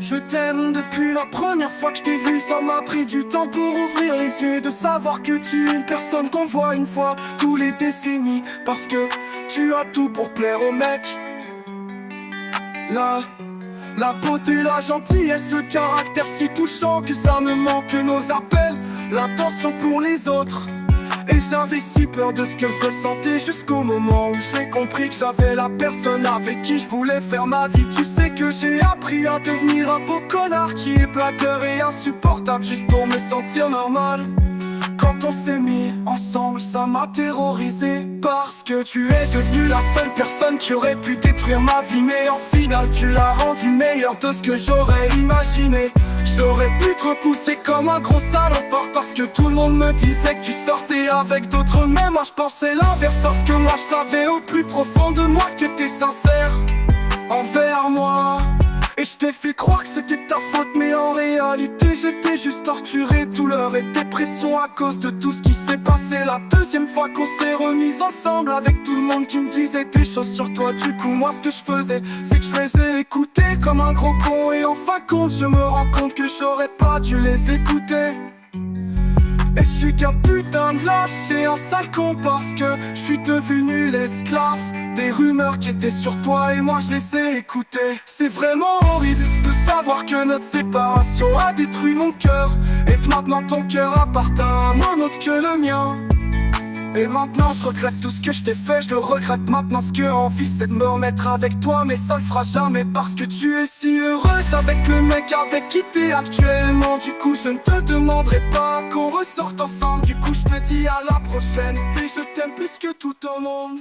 Je t'aime depuis la première fois que je t'ai vu. Ça m'a pris du temps pour ouvrir les yeux, de savoir que tu es une personne qu'on voit une fois tous les décennies. Parce que tu as tout pour plaire aux mecs. La beauté, la gentillesse, le caractère si touchant que ça me manque nos appels, l'attention pour les autres. Et j'avais si peur de ce que je ressentais jusqu'au moment où j'ai compris que j'avais la personne avec qui je voulais faire ma vie. Tu sais que j'ai appris à devenir un beau connard qui est blagueur et insupportable juste pour me sentir normal. Quand on s'est mis ensemble, ça m'a terrorisé. Parce que tu es devenue la seule personne qui aurait pu détruire ma vie. Mais en final tu l'as rendu meilleur de ce que j'aurais imaginé. J'aurais pu te repousser comme un gros salopard, parce que tout le monde me disait que tu sortais avec d'autres. Mais moi je pensais l'inverse, parce que moi je savais au plus profond de moi que t'étais sincère envers moi. Et je t'ai fait croire que c'était ta faute, mais en réalité j'étais juste torturé, douleur et dépression à cause de tout ce qui s'est passé. La deuxième fois qu'on s'est remis ensemble, avec tout le monde qui me disait des choses sur toi. Du coup moi ce que je faisais, c'est que je les ai écoutés comme un gros con. Et en fin de compte je me rends compte que j'aurais pas dû les écouter. Et je suis qu'un putain de lâche et un sale con, parce que je suis devenu l'esclave des rumeurs qui étaient sur toi, et moi je les ai écoutées. C'est vraiment horrible de savoir que notre séparation a détruit mon cœur, et que maintenant ton cœur appartient à un autre que le mien. Et maintenant je regrette tout ce que je t'ai fait, je le regrette maintenant. Ce que envie c'est de me remettre avec toi, mais ça le fera jamais, parce que tu es si heureuse avec le mec avec qui t'es actuellement. Du coup je ne te demanderai pas qu'on ressorte ensemble. Du coup je te dis à la prochaine, et je t'aime plus que tout au monde.